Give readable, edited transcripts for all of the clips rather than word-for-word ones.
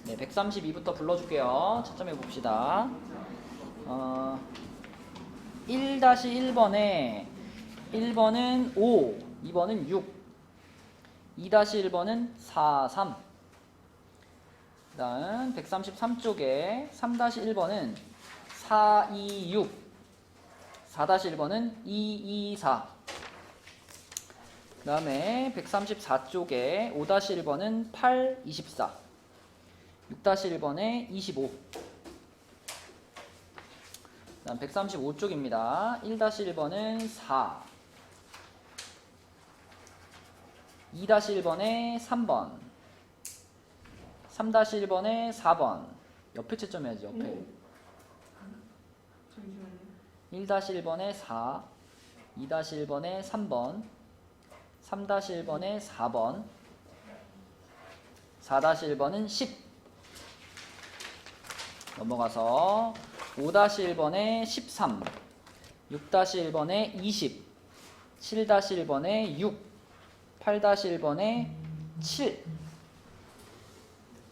네, 132부터 불러줄게요. 채점해 봅시다. 1-1번에 1번은 5, 2번은 6, 2-1번은 4, 3. 그 다음 133쪽에 3-1번은 4, 2, 6, 4-1번은 2, 2, 4. 그 다음에 134쪽에 5-1번은 8, 24, 6-1번에 25. 그 다음 135쪽입니다. 1-1번은 4, 2-1번에 3번, 3-1번에 4번. 옆에 채점해야지, 옆에. 1-1번에 4, 2-1번에 3번, 3-1번에 4번, 4-1번은 10. 넘어가서 5-1번에 13, 6-1번에 20, 7-1번에 6, 8-1번에 7.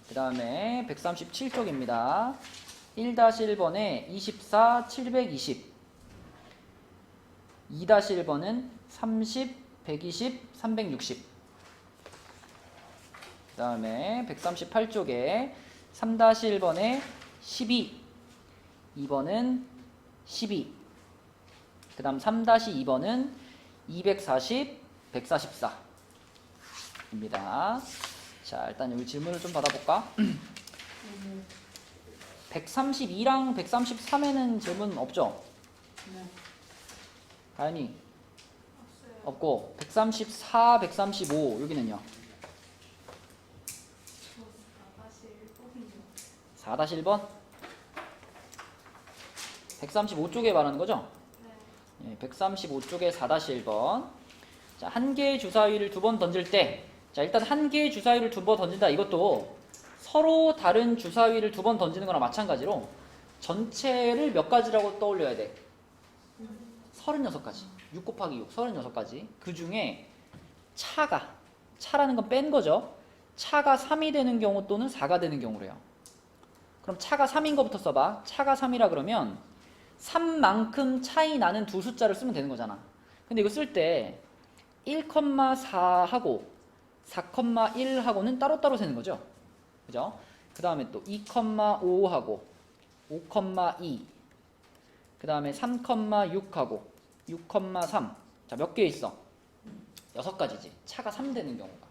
그 다음에 137쪽입니다. 1-1번에 24, 720, 2-1번은 30, 120, 360. 그 다음에 138쪽에 3-1번에 12, 2번은 12. 그 다음 3-2번은 240, 144 입니다. 자, 일단 여기 질문을 좀 받아볼까? 132랑 133에는 질문 없죠? 네. 다현이? 없고 134, 135 여기는요? 4-1번? 135쪽에 말하는 거죠? 네. 135쪽에 4-1번. 자, 한 개의 주사위를 두 번 던질 때, 자, 일단 한 개의 주사위를 두 번 던진다. 이것도 서로 다른 주사위를 두 번 던지는 거랑 마찬가지로 전체를 몇 가지라고 떠올려야 돼? 36가지. 6 곱하기 6, 36가지. 그 중에 차라는 건 뺀 거죠. 차가 3이 되는 경우 또는 4가 되는 경우래요. 그럼 차가 3인 거부터 써봐. 차가 3이라 그러면 3만큼 차이 나는 두 숫자를 쓰면 되는 거잖아. 근데 이거 쓸 때 1,4하고 4,1하고는 따로따로 세는 거죠. 그죠? 그 다음에 또 2,5하고 5,2, 그 다음에 3,6하고 6,3. 자, 몇 개 있어? 6가지지. 차가 3 되는 경우가.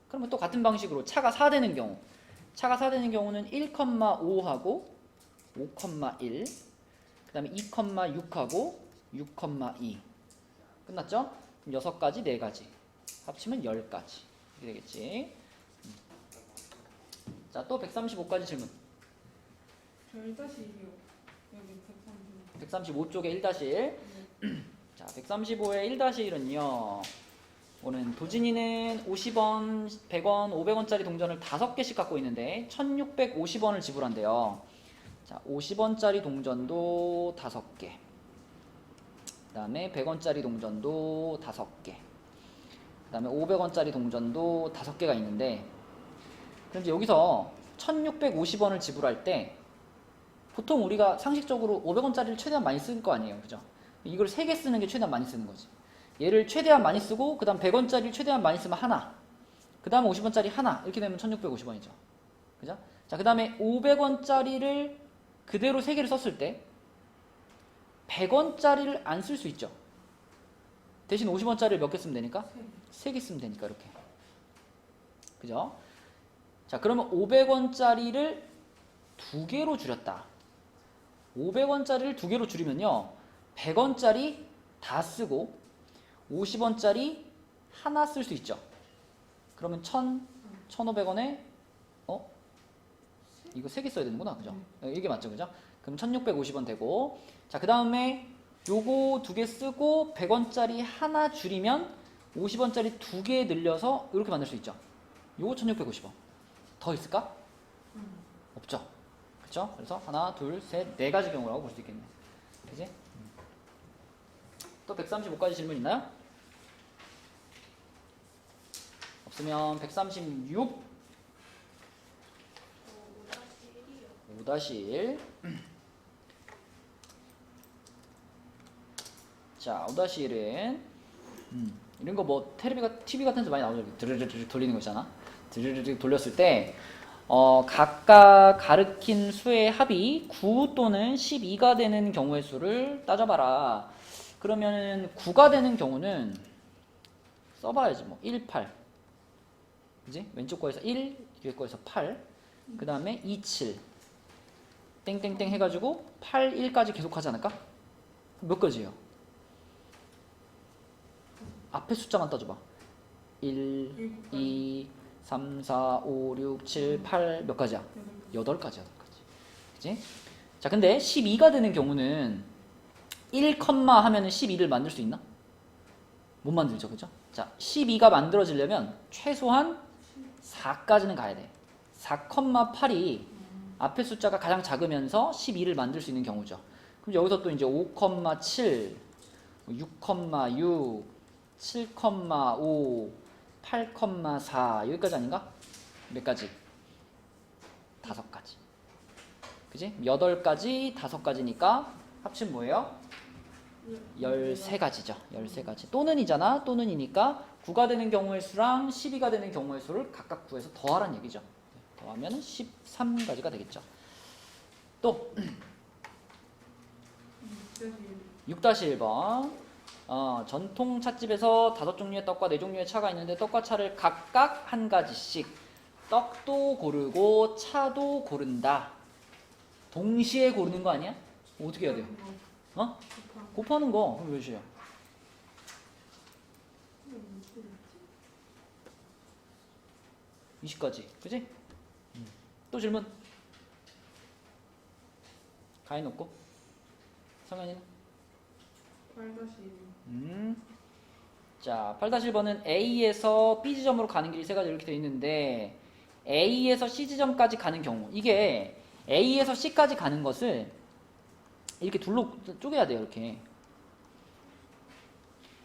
그러면 또 같은 방식으로 차가 4 되는 경우. 차가 4 되는 경우는 1,5하고 5,1, 그 다음에 2,6하고 6,2. 끝났죠? 그럼 6가지, 4가지. 합치면 10가지. 이렇게 되겠지. 자, 또 135까지 질문. 저 1-2요. 여기 135. 135쪽에 1-1. 자, 135의 1-1은요. 오늘 도진이는 50원, 100원, 500원짜리 동전을 5개씩 갖고 있는데 1650원을 지불한대요. 자, 50원짜리 동전도 5개. 그 다음에 100원짜리 동전도 5개. 그 다음에 500원짜리 동전도 5개가 있는데, 그럼 이제 여기서 1650원을 지불할 때 보통 우리가 상식적으로 500원짜리를 최대한 많이 쓸 거 아니에요. 그죠? 이걸 3개 쓰는 게 최대한 많이 쓰는 거지. 얘를 최대한 많이 쓰고, 그 다음 100원짜리를 최대한 많이 쓰면 하나, 그 다음 50원짜리 하나, 이렇게 되면 1650원이죠. 그죠? 자, 그 다음에 500원짜리를 그대로 3개를 썼을 때 100원짜리를 안 쓸 수 있죠. 대신 50원짜리를 몇 개 쓰면 되니까? 3개 쓰면 되니까, 이렇게. 그죠? 자, 그러면 500원짜리를 2개로 줄였다. 500원짜리를 2개로 줄이면요, 100원짜리 다 쓰고 50원짜리 하나 쓸 수 있죠. 그러면 1,500원에 이거 3개 써야 되는구나. 그죠? 이게 맞죠? 그죠? 그럼 1650원 되고, 자, 그 다음에 요거 2개 쓰고 100원짜리 하나 줄이면 50원짜리 2개 늘려서 이렇게 만들 수 있죠. 요거 1650원. 더 있을까? 없죠. 그쵸? 그래서 하나, 둘, 셋, 4가지 경우라고 볼 수 있겠네. 그지? 또 135까지 질문 있나요? 없으면 136. 5-1. 자, 5-1은 이런 거 뭐 TV 같은 데서 많이 나오죠. 드르르르 돌리는 거 있잖아. 드르르르 돌렸을 때 각각 가르친 수의 합이 9 또는 12가 되는 경우의 수를 따져봐라. 그러면은 9가 되는 경우는 써봐야지 뭐 1, 8. 그지? 왼쪽 거에서 1, 뒤에 거에서 8. 그 다음에 2, 7. 땡땡땡 해가지고 8, 1까지 계속 하지 않을까? 몇 가지예요? 앞에 숫자만 따져봐. 1, 2, 3, 4, 5, 6, 7, 8 몇 가지야? 8가지. 그치? 자, 근데 12가 되는 경우는 1, 하면은 12를 만들 수 있나? 못 만들죠, 그죠? 자, 12가 만들어지려면 최소한 4까지는 가야 돼. 4,8이 앞에 숫자가 가장 작으면서 12를 만들 수 있는 경우죠. 그럼 여기서 또 이제 5,7, 6,6, 7,5, 8,4 여기까지 아닌가? 몇 가지? 5가지. 그지? 8가지, 5가지니까 합친 뭐예요? 13가지죠. 13가지. 또는이잖아. 또는이니까 9가 되는 경우의 수랑 12가 되는 경우의 수를 각각 구해서 더하라는 얘기죠. 더하면 13가지가 되겠죠. 또 6-1번 전통 찻집에서 5종류의 떡과 4종류의 차가 있는데 떡과 차를 각각 한 가지씩 떡도 고르고 차도 고른다. 동시에 고르는 거 아니야? 어떻게 해야 돼요? 곱하는 거. 그럼 몇이에요? 20가지. 그지? 또 질문? 가인 없고? 성현이는? 8-1. 자, 8-1번은 A에서 B 지점으로 가는 길이 3가지 이렇게 되어 있는데 A에서 C 지점까지 가는 경우 이게 A에서 C까지 가는 것을 이렇게 둘로 쪼개야 돼요. 이렇게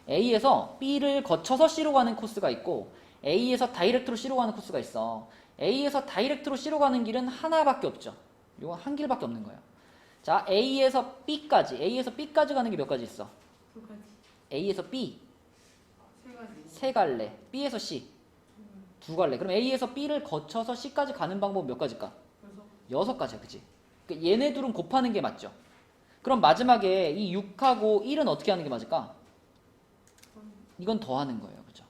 A에서 B를 거쳐서 C로 가는 코스가 있고 A에서 다이렉트로 C로 가는 코스가 있어. A에서 다이렉트로 C로 가는 길은 하나밖에 없죠. 이건 한 길밖에 없는 거예요. 자, A에서 B까지 가는 게 몇 가지 있어? 2가지. A에서 B 3가지. 3갈래, B에서 C 2갈래. 그럼 A에서 B를 거쳐서 C까지 가는 방법 몇 가지일까? 6가지야, 그치? 그러니까 얘네 둘은 곱하는 게 맞죠? 그럼 마지막에 이 6하고 1은 어떻게 하는 게 맞을까? 이건 더하는 거예요, 그죠?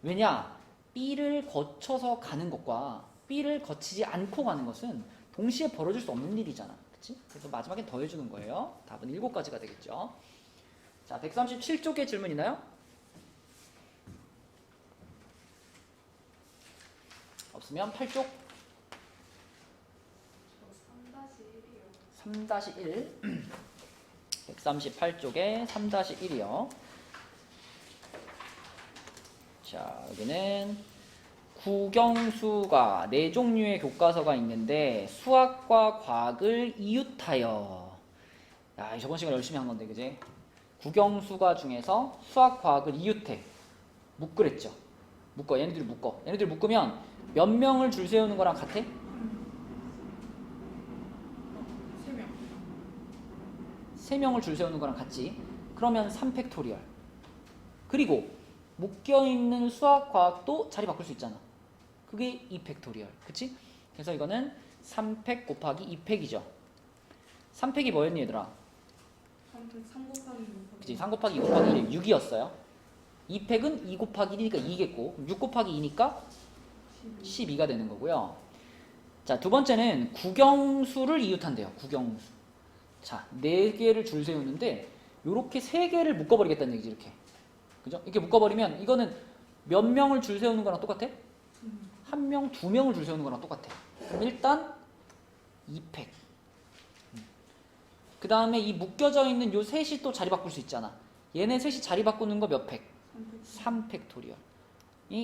왜냐? B를 거쳐서 가는 것과 B를 거치지 않고 가는 것은 동시에 벌어질 수 없는 일이잖아, 그치? 그래서 마지막에 더해주는 거예요. 답은 7가지가 되겠죠. 자, 137쪽에 질문 있나요? 없으면 8쪽 3-1 138쪽에 3-1이요. 자, 여기는 국영수가 4종류의 교과서가 있는데 수학과 과학을 이웃하여. 야, 저번 시간에 열심히 한 건데, 그지? 국영수가 중에서 수학, 과학을 이웃해. 묶으랬죠. 묶어. 얘네들이 묶어. 얘네들이 묶으면 몇 명을 줄 세우는 거랑 같아? 3명. 3명을 줄 세우는 거랑 같지. 그러면 3팩토리얼. 그리고 묶여있는 수학, 과학도 자리 바꿀 수 있잖아. 그게 2팩토리얼. 그치? 그래서 이거는 3팩 곱하기 2팩이죠. 3팩이 뭐였니, 얘들아? 3 곱하기 2. 그치? 3 곱하기 2 곱하기 1, 6이었어요. 2팩은 2 곱하기 1이니까 2겠고, 6 곱하기 2니까 12가 되는 거고요. 자, 두 번째는 국영수를 이웃한대요. 국영수. 자, 4개를 줄 세우는데 요렇게 3개를 묶어버리겠다는 얘기지. 이렇게. 그죠? 이렇게 묶어버리면 이거는 몇 명을 줄 세우는 거랑 똑같아? 1명, 2명을 줄 세우는 거랑 똑같아. 그럼 일단 2팩. 그 다음에 이 묶여져 있는 요 셋이 또 자리 바꿀 수 있잖아. 얘네 셋이 자리 바꾸는 거 몇 팩? 3팩토리얼.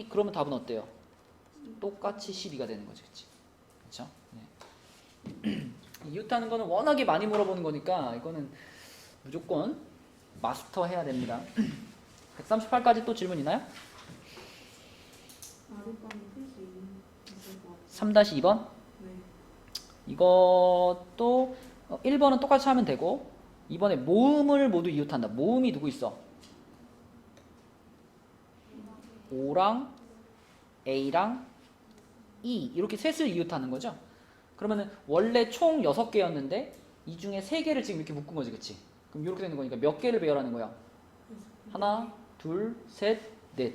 그러면 답은 어때요? 똑같이 12가 되는 거지. 그치? 그쵸? 네. 이웃하는 거는 워낙에 많이 물어보는 거니까 이거는 무조건 마스터 해야 됩니다. 138까지 또 질문 있나요? 아랫방에 풀수 있을 것 같아요. 3-2번? 네. 이것도 1번은 똑같이 하면 되고, 이번에 모음을 모두 이웃한다. 모음이 누구 있어? O랑 A랑 E 이렇게 셋을 이웃하는 거죠. 그러면은 원래 총 6개였는데 이 중에 3개를 지금 이렇게 묶은 거지, 그치? 그럼 이렇게 되는 거니까 몇 개를 배열하는 거야? 하나, 둘, 셋, 넷.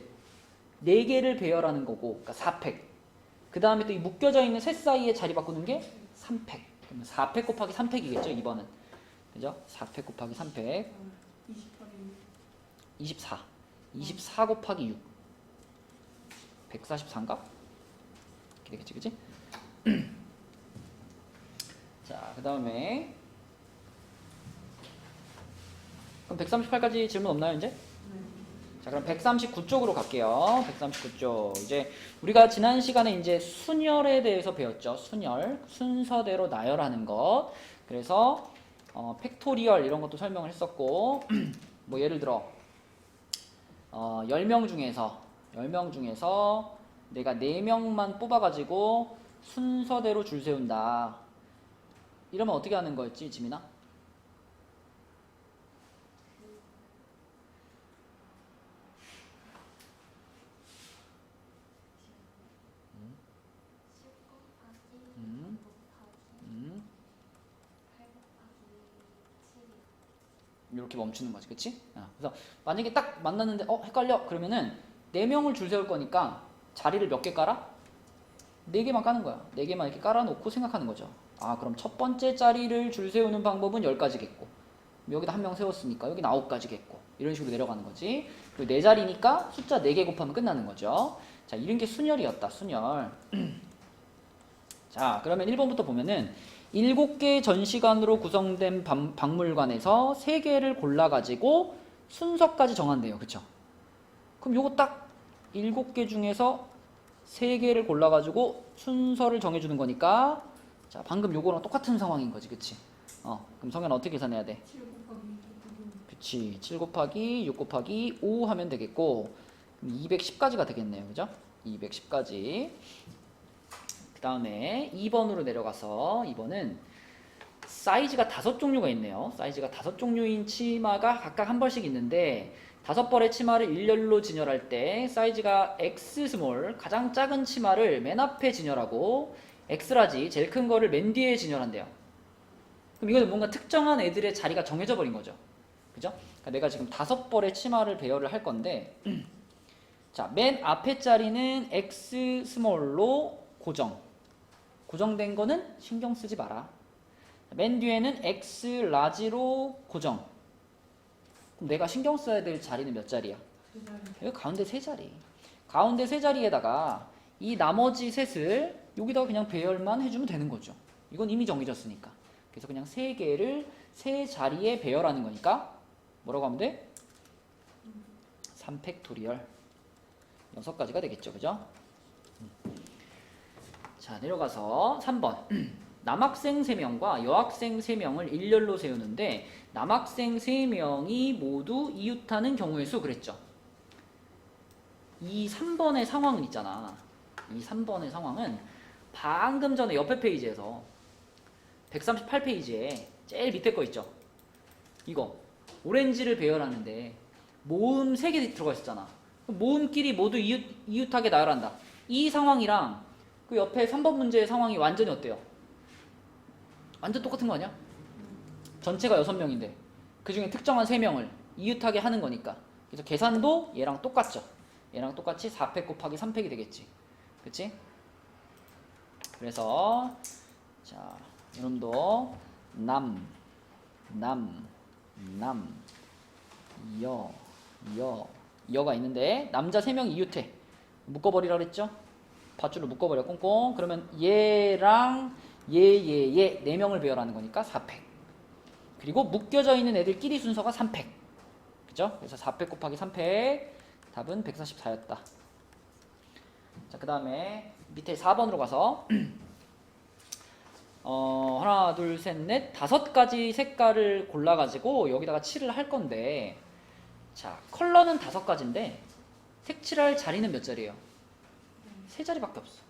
4개를 배열하는 거고, 그러니까 4팩. 그 다음에 또 이 묶여져 있는 셋 사이에 자리 바꾸는 게 3팩. 그러면 4팩 곱하기 3팩이겠죠, 2번은. 그죠? 4팩 곱하기 3팩. 24. 24 곱하기 6. 144인가? 이렇게 되겠지, 그치? 자, 그 다음에 그럼 138까지 질문 없나요, 이제? 자, 그럼 139쪽으로 갈게요. 139쪽. 이제 우리가 지난 시간에 이제 순열에 대해서 배웠죠. 순열. 순서대로 나열하는 것. 그래서 팩토리얼 이런 것도 설명을 했었고 뭐 예를 들어 10명 중에서 내가 4명만 뽑아가지고 순서대로 줄 세운다. 이러면 어떻게 하는 거였지, 지민아? 이렇게 멈추는 거지, 그치? 그래서 만약에 딱 만났는데 헷갈려? 그러면은 4명을 줄 세울 거니까 자리를 몇 개 깔아? 4개만 까는 거야. 4개만 이렇게 깔아놓고 생각하는 거죠. 그럼 첫 번째 자리를 줄 세우는 방법은 10가지겠고, 여기다 1명 세웠으니까 여기는 9가지겠고, 이런 식으로 내려가는 거지. 그리고 4자리니까 숫자 4개 곱하면 끝나는 거죠. 자, 이런 게 순열이었다, 순열. 자, 그러면 1번부터 보면은 7개 전시관으로 구성된 박물관에서 3개를 골라가지고 순서까지 정한대요. 그쵸? 그럼 요거 딱 7개 중에서 3개를 골라가지고 순서를 정해주는 거니까, 자, 방금 요거랑 똑같은 상황인 거지. 그치? 그럼 성현 어떻게 계산해야 돼? 7 곱하기 6 그치. 7 곱하기 6 곱하기 5 하면 되겠고, 210까지가 되겠네요. 그죠? 210까지. 그 다음에 2번으로 내려가서 2번은 사이즈가 5종류가 있네요. 사이즈가 5종류인 치마가 각각 한 벌씩 있는데 5벌의 치마를 일렬로 진열할 때 사이즈가 X 스몰, 가장 작은 치마를 맨 앞에 진열하고 X라지, 제일 큰 거를 맨 뒤에 진열한대요. 그럼 이거는 뭔가 특정한 애들의 자리가 정해져 버린 거죠. 그죠? 그러니까 내가 지금 5벌의 치마를 배열을 할 건데 자, 맨 앞에 자리는 X 스몰로 고정된 거는 신경 쓰지 마라. 맨 뒤에는 X 라지로 고정. 그럼 내가 신경 써야 될 자리는 몇 자리야? 여기 가운데 3자리. 가운데 3자리에다가 이 나머지 셋을 여기다가 그냥 배열만 해주면 되는 거죠. 이건 이미 정해졌으니까. 그래서 그냥 3개를 3자리에 배열하는 거니까 뭐라고 하면 돼? 3팩토리얼 6가지가 되겠죠. 그죠? 자, 내려가서 3번. 남학생 3명과 여학생 3명을 일렬로 세우는데 남학생 3명이 모두 이웃하는 경우의 수 그랬죠. 이 3번의 상황은 있잖아. 이 3번의 상황은 방금 전에 옆에 페이지에서 138페이지에 제일 밑에 거 있죠. 이거 오렌지를 배열하는데 모음 3개 들어가 있었잖아. 모음끼리 모두 이웃하게 나열한다. 이 상황이랑 그 옆에 3번 문제의 상황이 완전히 어때요? 완전 똑같은 거 아니야? 전체가 6명인데 그 중에 특정한 3명을 이웃하게 하는 거니까. 그래서 계산도 얘랑 똑같죠. 얘랑 똑같이 4팩 곱하기 3팩이 되겠지. 그치? 그래서 자, 이놈도 여가 있는데 남자 3명이 이웃해. 묶어버리라 그랬죠? 밧줄로 묶어버려 꽁꽁. 그러면 얘랑 얘 4명을 배열하는 거니까 4팩. 그리고 묶여져 있는 애들끼리 순서가 3팩. 그죠? 그래서 4팩 곱하기 3팩. 답은 144였다. 자, 그 다음에 밑에 4번으로 가서 하나, 둘, 셋, 넷, 5가지 색깔을 골라가지고 여기다가 칠을 할 건데, 자, 컬러는 5가지인데 색칠할 자리는 몇 자리예요? 3자리밖에 없어.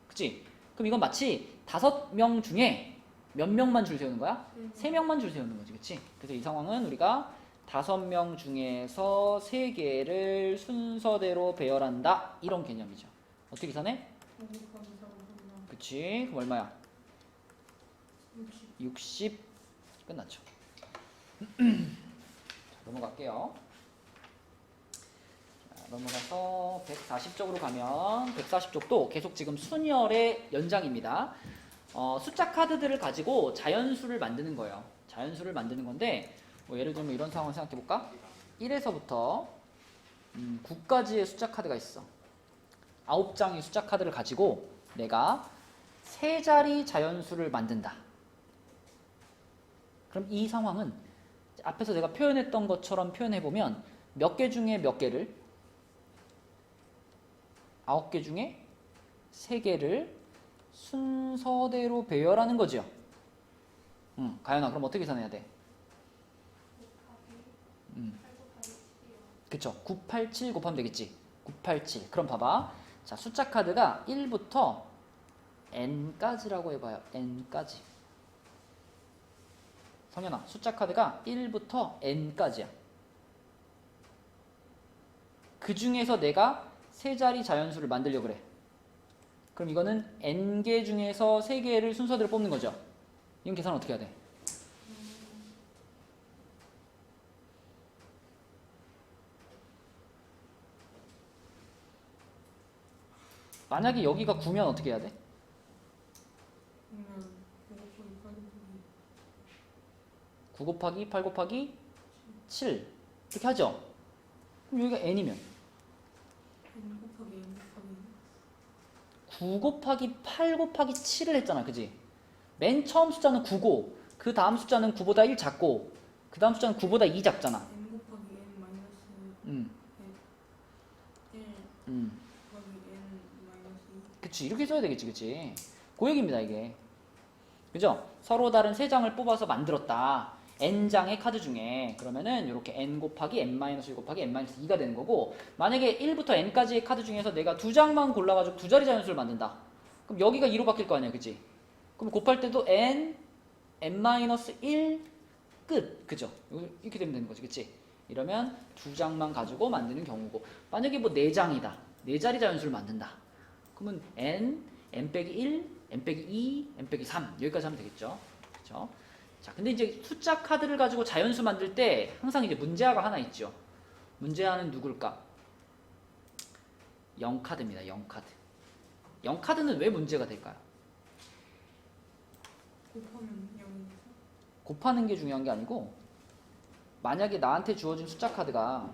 그치? 그럼 이건 마치 5명 중에 몇 명만 줄 세우는 거야? 네. 3명만 줄 세우는 거지, 그치? 그래서 이 상황은 우리가 5명 중에서 3개를 순서대로 배열한다, 이런 개념이죠. 어떻게 계산해? 5 곱하기 4 곱하기 그치? 그럼 얼마야? 60. 60 끝났죠. 자, 넘어갈게요. 자, 넘어가서 140쪽으로 가면 140쪽도 계속 지금 순열의 연장입니다. 숫자 카드들을 가지고 자연수를 만드는 거예요. 자연수를 만드는 건데 뭐 예를 들면 이런 상황을 생각해 볼까? 1에서부터 9까지의 숫자 카드가 있어. 9장의 숫자 카드를 가지고 내가 3자리 자연수를 만든다. 그럼 이 상황은 앞에서 내가 표현했던 것처럼 표현해보면 몇 개 중에 몇 개를 9개 중에 3개를 순서대로 배열하는 거죠. 가연아, 그럼 어떻게 계산해야 돼? 그쵸. 987 곱하면 되겠지. 987. 그럼 봐봐. 자, 숫자 카드가 1부터 n까지라고 해봐요. n까지. 성현아, 숫자 카드가 1부터 n까지야. 그 중에서 내가 3자리 자연수를 만들려고 그래. 그럼 이거는 n개 중에서 3개를 순서대로 뽑는 거죠. 이건 계산 어떻게 해야 돼? 만약에 여기가 9면 어떻게 해야 돼? 그러면 5 곱하기 8 곱하기 9 곱하기 8 곱하기 7 이렇게 하죠. 그럼 여기가 n이면 n 곱하기 n 곱하기 9 곱하기 8 곱하기 7을 했잖아, 그지? 맨 처음 숫자는 9고 그 다음 숫자는 9보다 1 작고 그 다음 숫자는 9보다 2 작잖아. n 곱하기 n 마이너스 음, 1 음, 곱하기 n 마이너스 2. 그치, 이렇게 써야 되겠지, 그치? 그 얘기입니다, 이게. 그죠? 서로 다른 3장을 뽑아서 만들었다. n장의 카드 중에 그러면은 이렇게 n 곱하기 n-1 곱하기 n-2가 되는 거고, 만약에 1부터 n까지의 카드 중에서 내가 2장만 골라가지고 2자리 자연수를 만든다. 그럼 여기가 2로 바뀔 거 아니야, 그치? 그럼 곱할 때도 n, n-1 끝, 그죠? 이렇게 되면 되는 거지, 그치? 이러면 2장만 가지고 만드는 경우고, 만약에 뭐 4장이다. 4자리 자연수를 만든다. 그러면 n, n-1, n-2, n-3 여기까지 하면 되겠죠. 그렇죠? 자, 근데 이제 숫자 카드를 가지고 자연수 만들 때 항상 이제 문제아가 하나 있죠. 문제아는 누굴까? 0카드입니다. 0카드. 0카드는 왜 문제가 될까요? 곱하면 0이니까. 곱하는 게 중요한 게 아니고, 만약에 나한테 주어진 숫자 카드가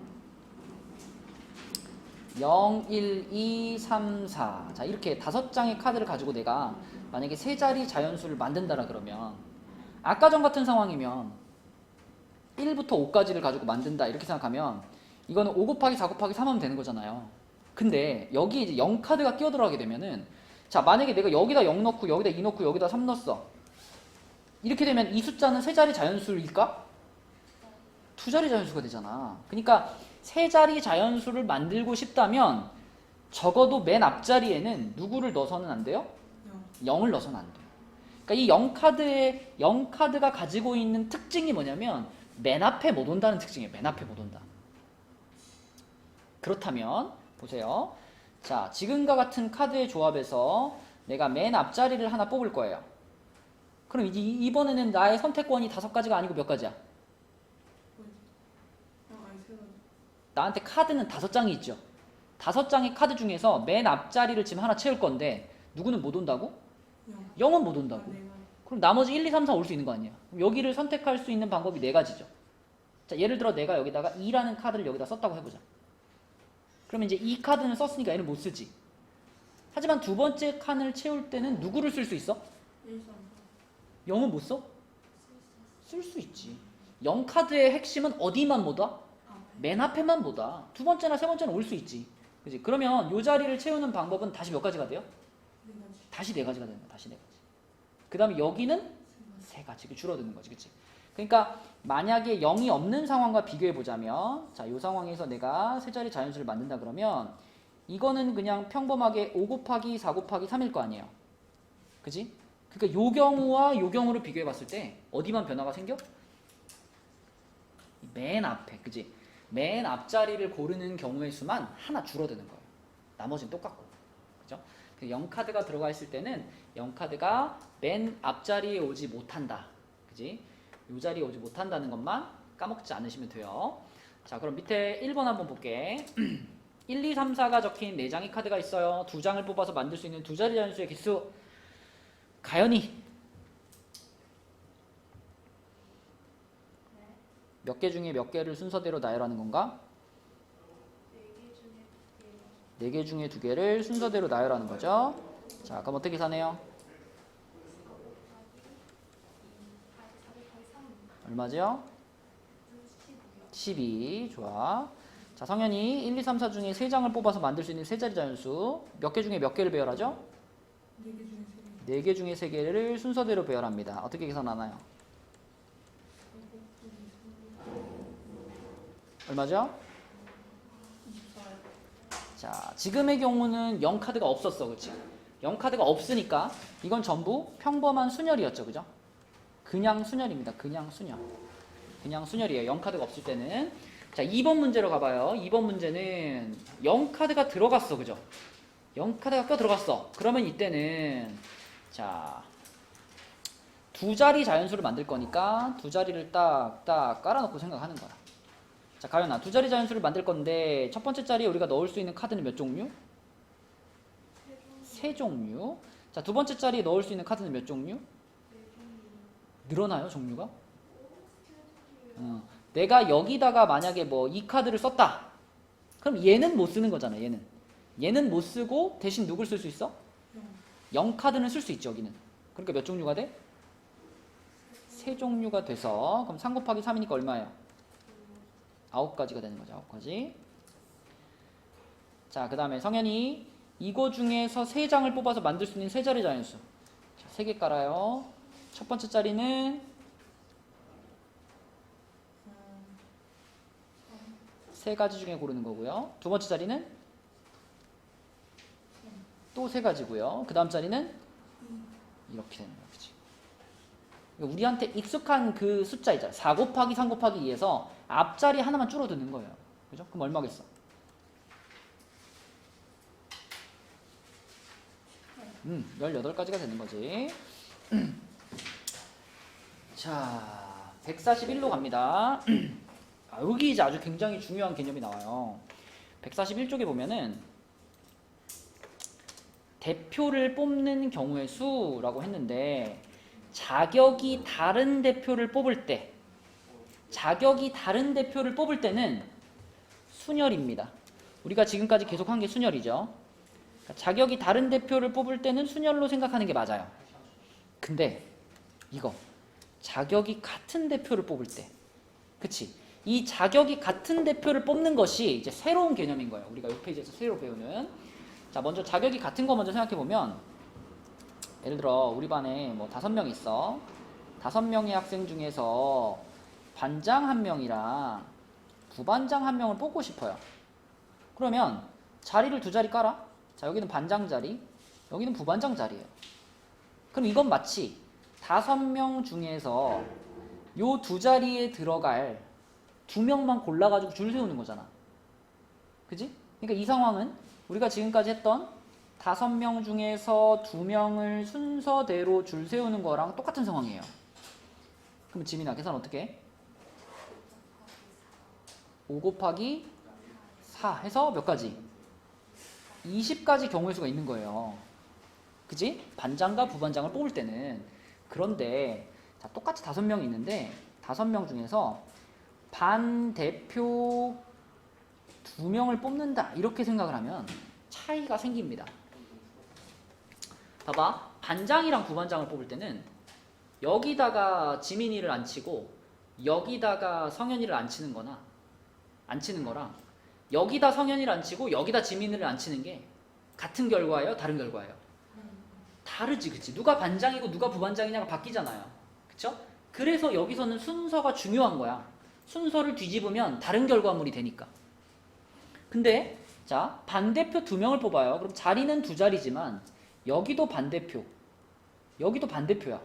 0, 1, 2, 3, 4. 자, 이렇게 5장의 카드를 가지고 내가 만약에 3자리 자연수를 만든다라 그러면, 아까 전 같은 상황이면 1부터 5까지를 가지고 만든다 이렇게 생각하면 이거는 5 곱하기 4 곱하기 3 하면 되는 거잖아요. 근데 여기 이제 0카드가 끼어 들어가게 되면은, 자, 만약에 내가 여기다 0 넣고 여기다 2 넣고 여기다 3 넣었어. 이렇게 되면 이 숫자는 3자리 자연수일까? 2자리 자연수가 되잖아. 그러니까 3자리 자연수를 만들고 싶다면 적어도 맨 앞자리에는 누구를 넣어서는 안 돼요? 0을 넣어서는 안 돼요. 그러니까 이 0카드가 가지고 있는 특징이 뭐냐면 맨 앞에 못 온다는 특징이에요. 맨 앞에 못 온다. 그렇다면 보세요. 자, 지금과 같은 카드의 조합에서 내가 맨 앞자리를 하나 뽑을 거예요. 그럼 이번에는 나의 선택권이 5가지가 아니고 몇 가지야? 아니 3가지. 나한테 카드는 5장이 있죠. 5장의 카드 중에서 맨 앞자리를 지금 하나 채울 건데 누구는 못 온다고? 0. 0은 못 온다고. 그럼 나머지 1, 2, 3, 4 올 수 있는 거 아니야. 그럼 여기를 선택할 수 있는 방법이 4가지죠. 자, 예를 들어 내가 여기다가 2라는 카드를 여기다 썼다고 해보자. 그러면 이제 이 카드는 썼으니까 얘는 못 쓰지. 하지만 두 번째 칸을 채울 때는 누구를 쓸 수 있어? 1, 3, 0은 못 써? 쓸 수 있지. 0카드의 핵심은 어디만 못 와? 4. 맨 앞에만 못 와. 두 번째나 세 번째는 올 수 있지. 그지? 그러면 이 자리를 채우는 방법은 다시 몇 가지가 돼요? 4가지. 다시 4가지가 되는 거야. 다시 4가지. 그 다음에 여기는 3가지. 줄어드는 거지. 그치? 그러니까 만약에 0이 없는 상황과 비교해 보자면, 자, 이 상황에서 내가 3자리 자연수를 만든다 그러면 이거는 그냥 평범하게 5 곱하기 4 곱하기 3일 거 아니에요. 그지? 그러니까 요 경우와 요 경우를 비교해 봤을 때 어디만 변화가 생겨? 맨 앞에, 그지? 맨 앞자리를 고르는 경우의 수만 하나 줄어드는 거예요. 나머지는 똑같고, 그죠? 0카드가 들어가 있을 때는 0카드가 맨 앞자리에 오지 못한다, 그지? 요 자리에 오지 못한다는 것만 까먹지 않으시면 돼요. 자, 그럼 밑에 1번 한번 볼게. 1, 2, 3, 4가 적힌 4장의 카드가 있어요. 2장을 뽑아서 만들 수 있는 두 자리 자연수의 개수. 가연이 몇 개 중에 몇 개를 순서대로 나열하는 건가? 4개 중에 2개를 순서대로 나열하는 거죠. 자, 그럼 어떻게 계산해요? 얼마죠? 12. 좋아. 자, 성현이 1, 2, 3, 4 중에 3장을 뽑아서 만들 수 있는 세 자리 자연수. 몇 개 중에 몇 개를 배열하죠? 4개 4개 중에 3개. 중에 3개를 순서대로 배열합니다. 어떻게 계산하나요? 얼마죠? 24. 자, 지금의 경우는 0카드가 없었어. 그치? 0카드가 없으니까 이건 전부 평범한 순열이었죠. 그죠? 그냥 순열입니다. 그냥 순열. 그냥 순열이에요. 0카드가 없을 때는. 자, 2번 문제로 가봐요. 2번 문제는 0카드가 들어갔어. 그죠? 0카드가 껴 들어갔어. 그러면 이때는 자, 두 자리 자연수를 만들 거니까 두 자리를 딱딱 깔아놓고 생각하는 거야. 자, 가연아, 두 자리 자연수를 만들 건데 첫 번째 자리에 우리가 넣을 수 있는 카드는 몇 종류? 3종류. 자, 두 번째 자리에 넣을 수 있는 카드는 몇 종류? 늘어나요, 종류가? 내가 여기다가 만약에 뭐 이 카드를 썼다. 그럼 얘는 못 쓰는 거잖아, 얘는 못 쓰고 대신 누굴 쓸 수 있어? 0카드는 쓸 수 있죠, 여기는. 그러니까 몇 종류가 돼? 3종류가 돼서 그럼 3 곱하기 3이니까 얼마예요? 9가지가 되는 거죠. 9가지. 자, 그 다음에 성현이 이거 중에서 3장을 뽑아서 만들 수 있는 세 자리 자연수. 자, 3개 깔아요. 첫 번째 자리는 3가지 중에 고르는 거고요. 두 번째 자리는 또 3가지고요. 그 다음 자리는 이렇게 되는 거야. 그치? 우리한테 익숙한 그 숫자 있잖아. 4 곱하기 3 곱하기 2에서 앞자리 하나만 줄어드는 거예요. 그죠? 그럼 얼마겠어? 네. 18가지가 되는 거지. 자, 141로 갑니다. 여기 이제 아주 굉장히 중요한 개념이 나와요. 141쪽에 보면은 대표를 뽑는 경우의 수라고 했는데 자격이 다른 대표를 뽑을 때는 순열입니다. 우리가 지금까지 계속 한 게 순열이죠. 그러니까 자격이 다른 대표를 뽑을 때는 순열로 생각하는 게 맞아요. 근데 이거 자격이 같은 대표를 뽑을 때, 그치? 이 자격이 같은 대표를 뽑는 것이 이제 새로운 개념인 거예요. 우리가 이 페이지에서 새로 배우는. 자, 먼저 자격이 같은 거 먼저 생각해 보면, 예를 들어 우리 반에 뭐 5명 있어. 5명의 학생 중에서 반장 1명이랑 부반장 1명을 뽑고 싶어요. 그러면 자리를 2자리 깔아. 자, 여기는 반장 자리, 여기는 부반장 자리예요. 그럼 이건 마치 5명 중에서 요 2자리에 들어갈 2명만 골라가지고 줄 세우는 거잖아. 그지? 그러니까 이 상황은 우리가 지금까지 했던 5명 중에서 2명을 순서대로 줄 세우는 거랑 똑같은 상황이에요. 그럼 지민아, 계산 어떻게 해? 5 곱하기 4 해서 몇 가지? 20가지 경우의 수가 있는 거예요. 그지? 반장과 부반장을 뽑을 때는. 그런데 자, 똑같이 5명이 있는데 5명 중에서 반대표 2명을 뽑는다 이렇게 생각을 하면 차이가 생깁니다. 봐봐, 반장이랑 부반장을 뽑을 때는 여기다가 지민이를 안 치고 여기다가 성현이를 안 치는 거랑 여기다 성현이를 안 치고 여기다 지민이를 안 치는 게 같은 결과예요? 다른 결과예요? 다르지, 그치? 누가 반장이고 누가 부반장이냐가 바뀌잖아요. 그쵸? 그래서 여기서는 순서가 중요한 거야. 순서를 뒤집으면 다른 결과물이 되니까. 근데 자, 반대표 2명을 뽑아요. 그럼 자리는 2자리지만 여기도 반대표, 여기도 반대표야.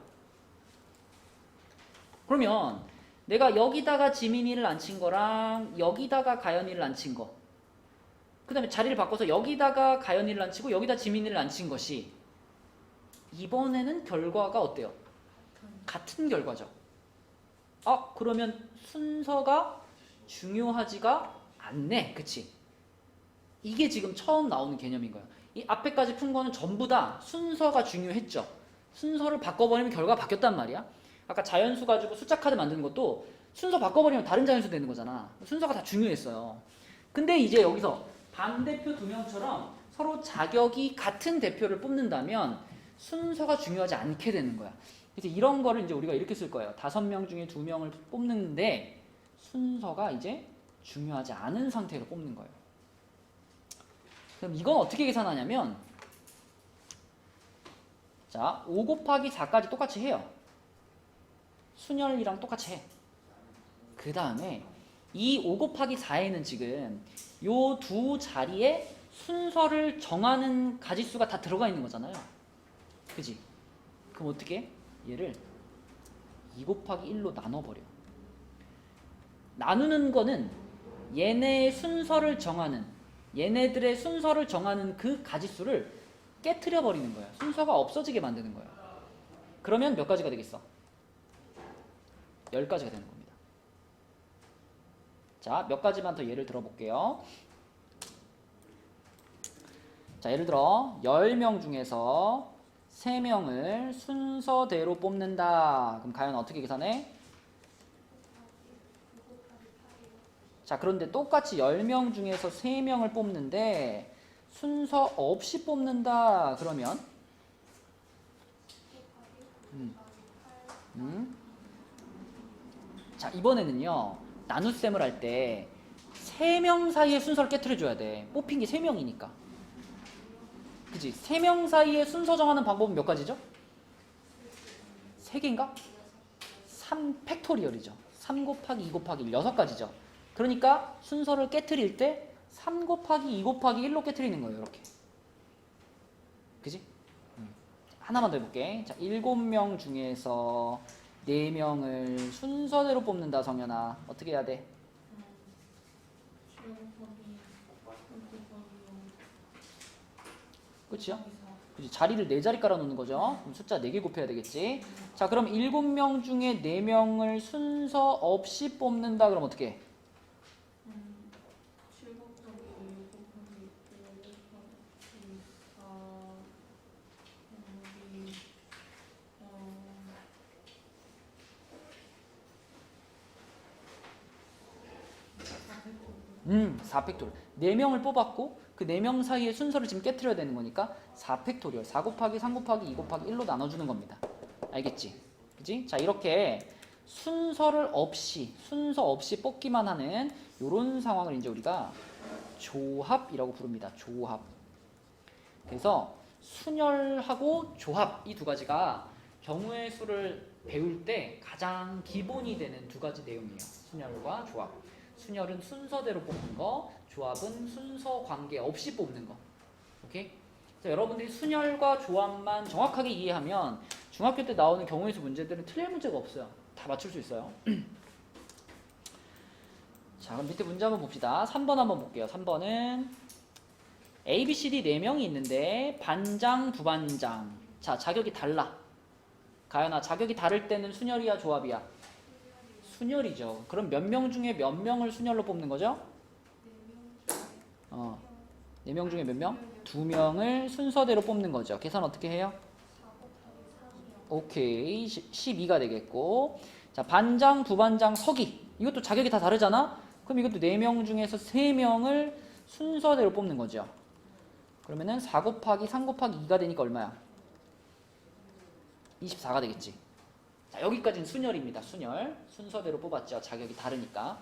그러면 내가 여기다가 지민이를 앉힌 거랑 여기다가 가연이를 앉힌 거, 그 다음에 자리를 바꿔서 여기다가 가연이를 앉히고 여기다 지민이를 앉힌 것이 이번에는 결과가 어때요? 같은 결과죠. 아, 그러면 순서가 중요하지가 않네. 그치? 이게 지금 처음 나오는 개념인 거예요. 이 앞에까지 푼 거는 전부 다 순서가 중요했죠. 순서를 바꿔버리면 결과가 바뀌었단 말이야. 아까 자연수 가지고 숫자 카드 만드는 것도 순서 바꿔버리면 다른 자연수 되는 거잖아. 순서가 다 중요했어요. 근데 이제 여기서 반대표 두 명처럼 서로 자격이 같은 대표를 뽑는다면 순서가 중요하지 않게 되는 거야. 그래서 이런 거를 이제 우리가 이렇게 쓸 거예요. 5명 중에 2명을 뽑는데 순서가 이제 중요하지 않은 상태로 뽑는 거예요. 그럼 이건 어떻게 계산하냐면, 자, 5 곱하기 4까지 똑같이 해요. 순열이랑 똑같이 해. 그 다음에 이 5 곱하기 4에는 지금 요 두 자리에 순서를 정하는 가지수가 다 들어가 있는 거잖아요. 그지? 그럼 어떻게 해? 얘를 2 곱하기 1로 나눠버려. 나누는 거는 얘네의 순서를 정하는, 얘네들의 순서를 정하는 그 가지수를 깨트려 버리는 거야. 순서가 없어지게 만드는 거야. 그러면 몇 가지가 되겠어? 10가지가 되는 겁니다. 자, 몇 가지만 더 예를 들어 볼게요. 자, 예를 들어 10명 중에서 3명을 순서대로 뽑는다. 그럼 가연 어떻게 계산해? 자, 그런데 똑같이 10명 중에서 3명을 뽑는데 순서 없이 뽑는다. 그러면 자, 이번에는요, 나눗셈을 할 때 3명 사이에 순서를 깨트려 줘야 돼. 뽑힌 게 3명이니까. 그치? 3명 사이에 순서 정하는 방법은 몇 가지죠? 3개인가? 3 팩토리얼이죠. 3 곱하기 2 곱하기 1, 6가지죠. 그러니까 순서를 깨트릴 때 3 곱하기 2 곱하기 1로 깨트리는 거예요. 이렇게. 그지? 하나만 더 해볼게. 자, 7명 중에서 4명을 순서대로 뽑는다. 성현아, 어떻게 해야 돼? 그치요? 그치? 자리를 4자리 깔아놓는 거죠. 그럼 숫자 4개 곱해야 되겠지. 자, 그럼 7명 중에 4명을 순서 없이 뽑는다. 그럼 어떻게 해? 음, 4팩토리얼. 4명을 뽑았고 그 4명 사이에 순서를 지금 깨트려야 되는 거니까 4팩토리얼. 4 곱하기 3 곱하기 2 곱하기 1로 나눠주는 겁니다. 알겠지? 그지? 자, 이렇게 순서 없이 뽑기만 하는 이런 상황을 이제 우리가 조합이라고 부릅니다. 조합. 그래서 순열하고 조합, 이 두 가지가 경우의 수를 배울 때 가장 기본이 되는 두 가지 내용이에요. 순열과 조합. 순열은 순서대로 뽑는 거, 조합은 순서 관계 없이 뽑는 거. 오케이? 그래서 여러분들이 순열과 조합만 정확하게 이해하면 중학교 때 나오는 경우의 수 문제들은 틀릴 문제가 없어요. 다 맞출 수 있어요. 자, 그럼 밑에 문제 한번 봅시다. 3번 한번 볼게요. 3번은 A, B, C, D 4명이 있는데 반장, 부반장. 자, 자격이 달라. 가연아, 자격이 다를 때는 순열이야, 조합이야? 순열이죠. 그럼 몇 명 중에 몇 명을 순열로 뽑는 거죠? 4명 중에 몇 명? 2명을 순서대로 뽑는 거죠. 계산 어떻게 해요? 오케이. 12가 되겠고. 자, 반장, 부반장, 서기. 이것도 자격이 다 다르잖아? 그럼 이것도 4명 중에서 3명을 순서대로 뽑는 거죠. 그러면은 4 곱하기 3 곱하기 2가 되니까 얼마야? 24가 되겠지. 자, 여기까지는 순열입니다. 순열. 순서대로 뽑았죠. 자격이 다르니까.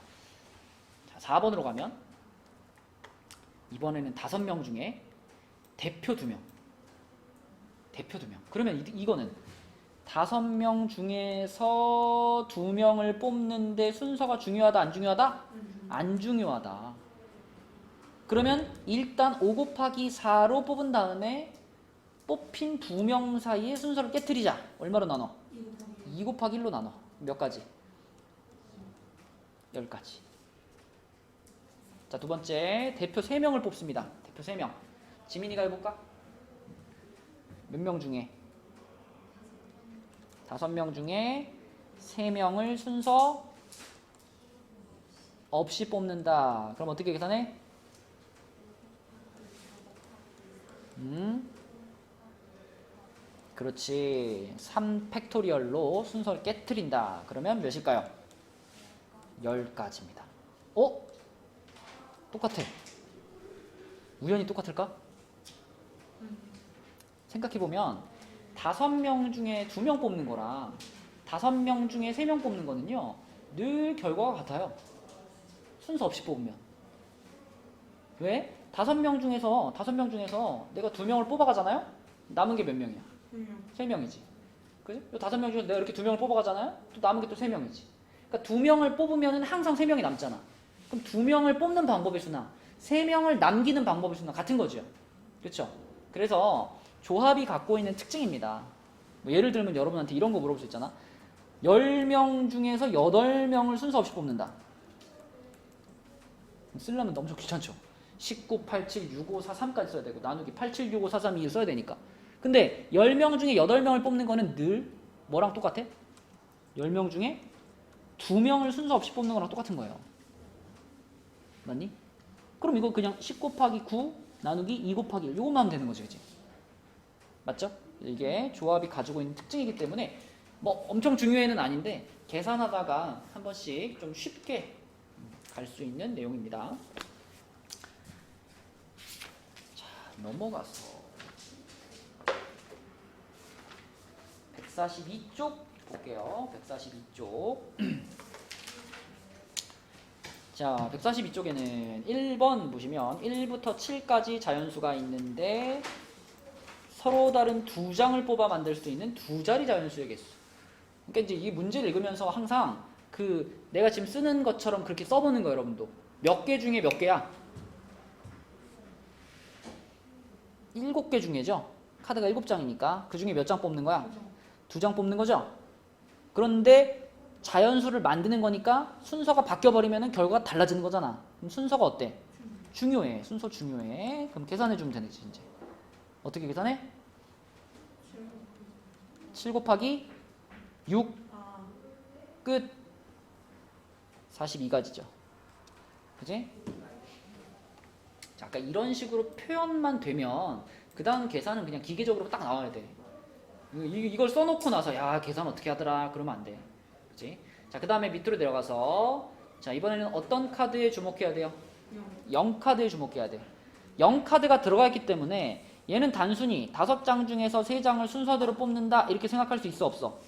자, 4번으로 가면 이번에는 5명 중에 대표 2명. 대표 2명. 그러면 이거는 5명 중에서 2명을 뽑는데 순서가 중요하다, 안 중요하다? 안 중요하다. 그러면 일단 5 곱하기 4로 뽑은 다음에 뽑힌 두 명 사이의 순서를 깨트리자. 얼마로 나눠? 2 곱하기 2 곱하기 1로 나눠. 몇 가지? 10가지. 자, 두 번째 대표 3명을 뽑습니다. 대표 3명. 지민이가 해볼까? 몇 명 중에? 5명 중에 3명을 순서 없이 뽑는다. 그럼 어떻게 계산해? 그렇지. 3팩토리얼로 순서를 깨트린다. 그러면 몇일까요? 10가지입니다. 어? 똑같아. 우연히 똑같을까? 생각해보면 5명 중에 2명 뽑는 거랑 5명 중에 3명 뽑는 거는요 늘 결과가 같아요. 순서 없이 뽑으면. 왜? 5명 중에서 내가 2명을 뽑아가잖아요? 남은 게 몇 명이야? 3명이지. 그지? 요 5명 중에서 내가 이렇게 2명을 뽑아가잖아요? 또 남은 게 또 3명이지. 그러니까 2명을 뽑으면 항상 3명이 남잖아. 그럼 2명을 뽑는 방법의 수나 3명을 남기는 방법의 수나 같은 거죠. 그렇죠? 그래서 조합이 갖고 있는 특징입니다. 뭐 예를 들면 여러분한테 이런 거 물어볼 수 있잖아. 10명 중에서 8명을 순서 없이 뽑는다. 쓰려면 너무 귀찮죠. 19, 87, 65, 43까지 써야 되고 나누기 87, 65, 43, 2 써야 되니까. 근데 10명 중에 8명을 뽑는 거는 늘 뭐랑 똑같아? 10명 중에 2명을 순서 없이 뽑는 거랑 똑같은 거예요. 맞니? 그럼 이거 그냥 10 곱하기 9 나누기 2 곱하기 1 이것만 하면 되는 거지. 그치? 맞죠? 이게 조합이 가지고 있는 특징이기 때문에 뭐 엄청 중요해는 아닌데 계산하다가 한 번씩 좀 쉽게 갈 수 있는 내용입니다. 자, 넘어가서 142쪽 볼게요. 142쪽. 자, 142쪽에는 1번 보시면 1부터 7까지 자연수가 있는데 서로 다른 2장을 뽑아 만들 수 있는 2자리 자연수의 개수. 그러니까 이제 이 문제를 읽으면서 항상 내가 지금 쓰는 것처럼 그렇게 써보는 거예요, 여러분도. 몇 개 중에 몇 개야? 7개 중에죠. 카드가 7장이니까 그 중에 몇 장 뽑는 거야? 2장 뽑는 거죠. 그런데 자연수를 만드는 거니까 순서가 바뀌어버리면 결과가 달라지는 거잖아. 그럼 순서가 어때? 중요해. 순서 중요해. 그럼 계산해주면 되지 이제. 어떻게 계산해? 7 곱하기 6 끝. 42가지죠. 그지? 자, 아까 이런 식으로 표현만 되면 그 다음 계산은 그냥 기계적으로 딱 나와야 돼. 이걸 써놓고 나서 야 계산 어떻게 하더라 그러면 안 돼. 그치? 자, 그 다음에 밑으로 내려가서 자, 이번에는 어떤 카드에 주목해야 돼요? 0카드에 주목해야 돼. 0카드가 들어가 있기 때문에 얘는 단순히 5장 중에서 3장을 순서대로 뽑는다 이렇게 생각할 수 있어 없어?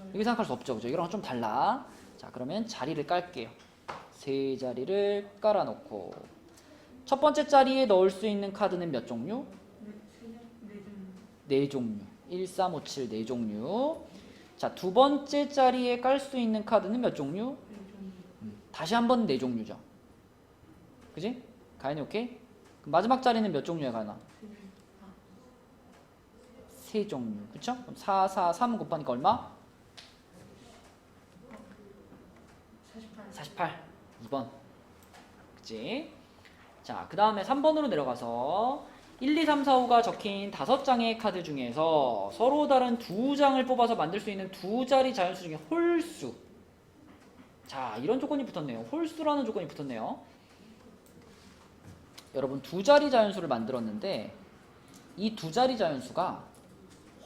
이렇게 생각할 수 없죠. 그죠? 이거랑 좀 달라. 자, 그러면 자리를 깔게요. 3자리를 깔아놓고 첫 번째 자리에 넣을 수 있는 카드는 몇 종류? 4종류. 1, 3, 5, 7 4종류. 자, 두 번째 자리에 깔 수 있는 카드는 몇 종류? 다시 한번 4종류죠. 그지? 가연이 오케이? 그럼 마지막 자리는 몇 종류야, 가연아? 3종류. 그쵸? 그럼 4, 4, 3 곱하니까 얼마? 48. 2번. 그치? 자, 그 다음에 3번으로 내려가서 1, 2, 3, 4, 5가 적힌 5장의 카드 중에서 서로 다른 2장을 뽑아서 만들 수 있는 2자리 자연수 중에 홀수. 자, 이런 조건이 붙었네요. 홀수라는 조건이 붙었네요. 여러분 2자리 자연수를 만들었는데 이 2자리 자연수가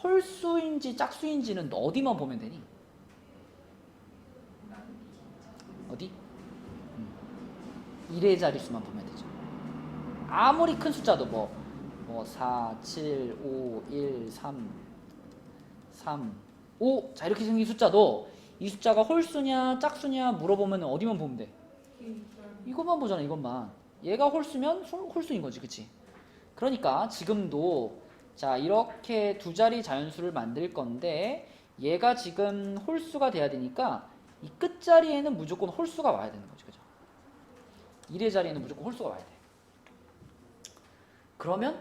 홀수인지 짝수인지는 어디만 보면 되니? 어디? 1의 자릿수만 보면 되죠. 아무리 큰 숫자도 뭐 4, 7, 5, 1, 3, 5 자, 이렇게 생긴 숫자도 이 숫자가 홀수냐 짝수냐 물어보면 어디만 보면 돼? 이것만 보잖아. 이것만. 얘가 홀수면 홀수인 거지. 그치? 그러니까 지금도 자, 이렇게 2자리 자연수를 만들 건데 얘가 지금 홀수가 돼야 되니까 이 끝자리에는 무조건 홀수가 와야 되는 거지. 그죠? 1의 자리에는 무조건 홀수가 와야 돼. 그러면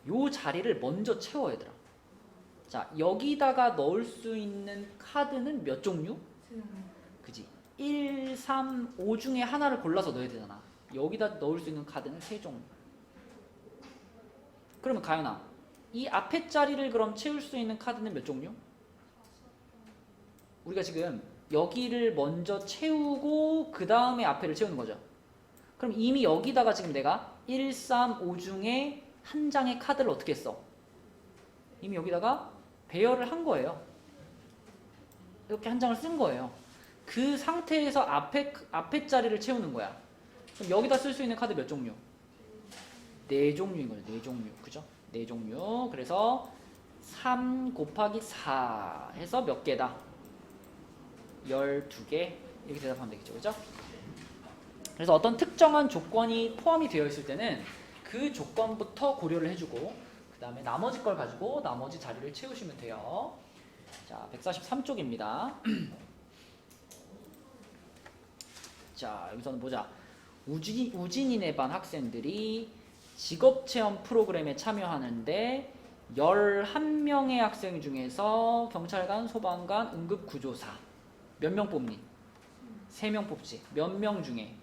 요 자리를 먼저 채워, 얘들아. 자, 여기다가 넣을 수 있는 카드는 몇 종류? 세종. 그지? 1, 3, 5 중에 하나를 골라서 넣어야 되잖아. 여기다 넣을 수 있는 카드는 3종류. 그러면 가연아, 이 앞에 자리를 그럼 채울 수 있는 카드는 몇 종류? 우리가 지금 여기를 먼저 채우고 그 다음에 앞에를 채우는 거죠. 그럼 이미 여기다가 지금 내가 1, 3, 5 중에 한 장의 카드를 어떻게 했어? 이미 여기다가 배열을 한 거예요. 이렇게 한 장을 쓴 거예요. 그 상태에서 앞에 자리를 채우는 거야. 그럼 여기다 쓸 수 있는 카드 몇 종류? 4종류인 거죠. 4종류. 그죠? 4종류. 그래서 3 곱하기 4 해서 몇 개다? 12개. 이렇게 대답하면 되겠죠. 그죠? 그래서 어떤 특정한 조건이 포함이 되어 있을 때는 그 조건부터 고려를 해주고 그 다음에 나머지 걸 가지고 나머지 자리를 채우시면 돼요. 자, 143쪽입니다. 자, 여기서는 보자. 우진이네 반 학생들이 직업체험 프로그램에 참여하는데 11명의 학생 중에서 경찰관, 소방관, 응급구조사 몇 명 뽑니? 3명 뽑지. 몇 명 중에?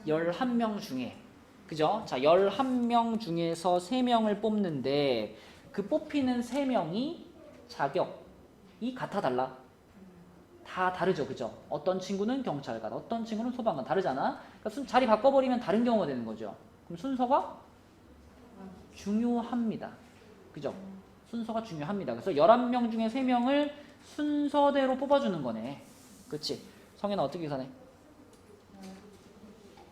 11명 중에. 그죠? 자, 11명 중에서 3명을 뽑는데 그 뽑히는 3명이 자격이 같아 달라? 다 다르죠. 그죠? 어떤 친구는 경찰관, 어떤 친구는 소방관 다르잖아. 그러니까 자리 바꿔버리면 다른 경우가 되는 거죠. 그럼 순서가 중요합니다. 그죠? 순서가 중요합니다. 그래서 11명 중에 3명을 순서대로 뽑아주는 거네. 그치? 성현아 어떻게 계산해?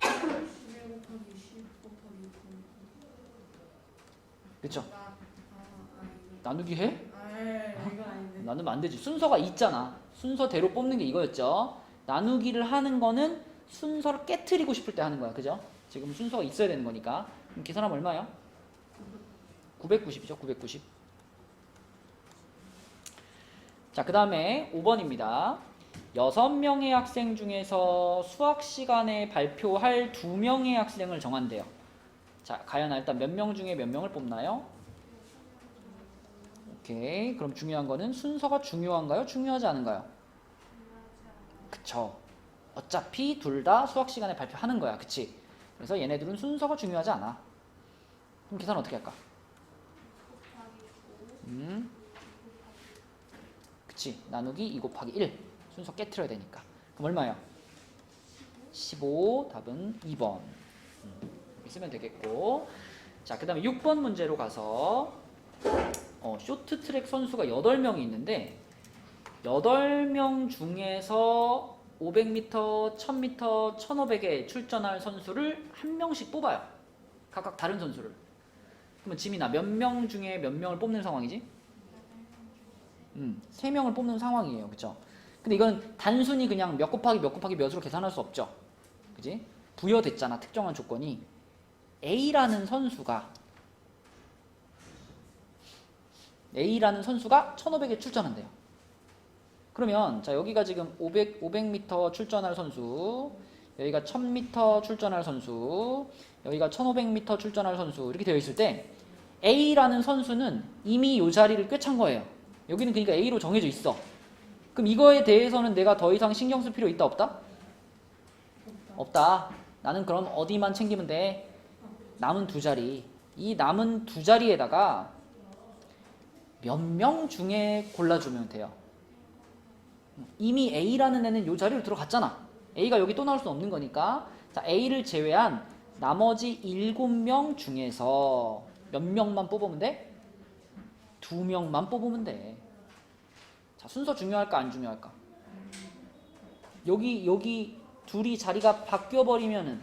11 곱하기 10 곱하기 9. 그쵸? 이거. 나누기 해? 이건 아닌데. 나누면 안 되지. 순서가 있잖아. 순서대로 뽑는 게 이거였죠. 나누기를 하는 거는 순서를 깨트리고 싶을 때 하는 거야. 그죠? 지금 순서가 있어야 되는 거니까. 그럼 계산하면 얼마야? 990이죠. 990. 자, 그 다음에 5번입니다. 6명의 학생 중에서 수학 시간에 발표할 2명의 학생을 정한대요. 자, 가연아 일단 몇 명 중에 몇 명을 뽑나요? 오케이. 그럼 중요한 거는 순서가 중요한가요? 중요하지 않은가요? 그쵸. 어차피 둘 다 수학 시간에 발표하는 거야. 그치? 그래서 얘네들은 순서가 중요하지 않아. 그럼 계산 어떻게 할까? 그치. 나누기 2 곱하기 1. 순서 깨트려야 되니까. 그럼 얼마예요? 15. 답은 2번. 이렇게 쓰면 되겠고. 자, 그 다음에 6번 문제로 가서 쇼트트랙 선수가 8명이 있는데 8명 중에서 500m, 1000m, 1500에 출전할 선수를 한 명씩 뽑아요. 각각 다른 선수를. 그러면 지민아 몇 명 중에 몇 명을 뽑는 상황이지? 3명을 뽑는 상황이에요. 그쵸? 근데 이건 단순히 그냥 몇 곱하기 몇 곱하기 몇으로 계산할 수 없죠. 그지? 부여됐잖아. 특정한 조건이. A라는 선수가 1500에 출전한대요. 그러면 자 여기가 지금 500m 출전할 선수, 여기가 1000m 출전할 선수, 여기가 1500m 출전할 선수 이렇게 되어 있을 때 A라는 선수는 이미 이 자리를 꿰찬 거예요. 여기는 그러니까 A로 정해져 있어. 그럼 이거에 대해서는 내가 더 이상 신경 쓸 필요 있다 없다? 없다. 나는 그럼 어디만 챙기면 돼? 남은 2자리. 이 남은 2자리에다가 몇 명 중에 골라주면 돼요. 이미 A라는 애는 이 자리로 들어갔잖아. A가 여기 또 나올 수 없는 거니까. 자, A를 제외한 나머지 7명 중에서 몇 명만 뽑으면 돼? 2명만 뽑으면 돼. 자, 순서 중요할까 안 중요할까? 여기 둘이 자리가 바뀌어버리면은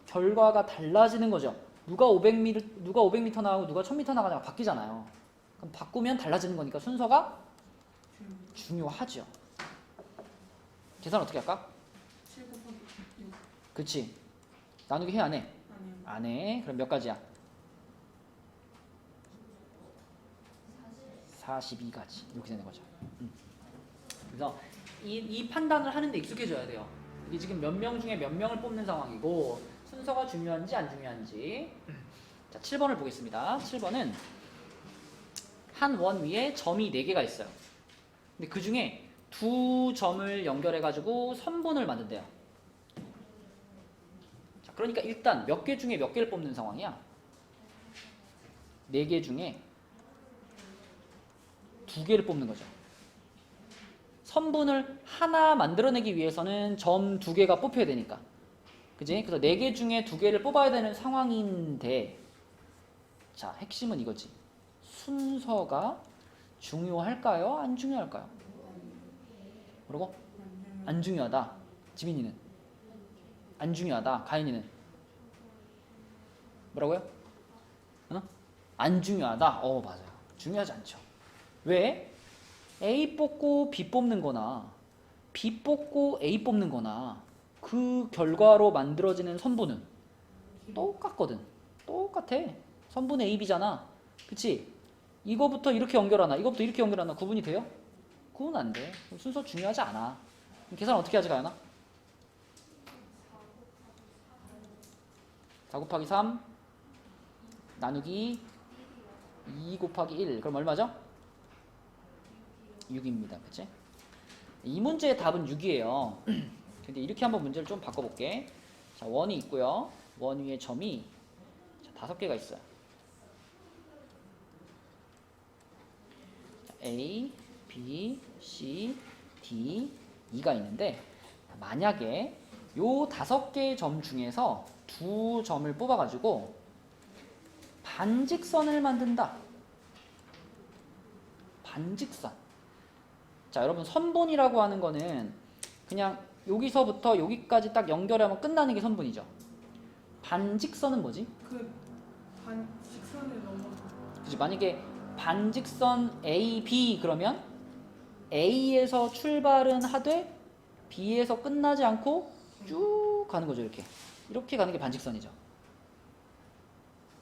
결과가 달라지는 거죠. 누가 500m 나가고 누가 1000m 나가냐가 바뀌잖아요. 그럼 바꾸면 달라지는 거니까 순서가 중요하죠. 계산 어떻게 할까? 7 곱하기 6. 그치. 나누기 해 안 해? 아니요. 안 해. 그럼 몇 가지야? 42가지. 이렇게 되는 거죠. 그래서 이 판단을 하는데 익숙해져야 돼요. 이게 지금 몇 명 중에 몇 명을 뽑는 상황이고 순서가 중요한지 안 중요한지. 자, 7번을 보겠습니다. 7번은 한 원 위에 점이 4개가 있어요. 근데 그 중에 두 점을 연결해가지고 선분을 만든대요. 자, 그러니까 일단 몇 개 중에 몇 개를 뽑는 상황이야? 4개 중에 2개를 뽑는 거죠. 선분을 하나 만들어내기 위해서는 점 2개가 뽑혀야 되니까. 그지? 그래서 4개 중에 2개를 뽑아야 되는 상황인데, 자, 핵심은 이거지. 순서가 중요할까요? 안 중요할까요? 뭐라고? 안 중요하다. 지민이는? 안 중요하다. 가인이는? 뭐라고요? 어? 안 중요하다. 맞아요. 중요하지 않죠. 왜? A 뽑고 B 뽑는 거나 B 뽑고 A 뽑는 거나 그 결과로 만들어지는 선분은 똑같거든. 똑같아. 선분의 AB잖아. 그치? 이거부터 이렇게 연결하나 이거부터 이렇게 연결하나 구분이 돼요? 구분 안 돼. 순서 중요하지 않아. 계산 어떻게 하지, 가연아? 4 곱하기 3 나누기 2 곱하기 1. 그럼 얼마죠? 6입니다. 그치? 이 문제의 답은 6이에요. 근데 이렇게 한번 문제를 좀 바꿔볼게. 자, 원이 있고요. 원 위에 점이 5개가 있어요. 자, A, B, C, D, E가 있는데 만약에 요 5개의 점 중에서 2점을 뽑아가지고 반직선을 만든다. 반직선. 자, 여러분 선분이라고 하는 거는 그냥 여기서부터 여기까지 딱 연결하면 끝나는 게 선분이죠. 반직선은 뭐지? 그 반직선을 넘어서. 그치? 만약에 반직선 AB 그러면 A에서 출발은 하되 B에서 끝나지 않고 쭉 가는 거죠. 이렇게 가는 게 반직선이죠.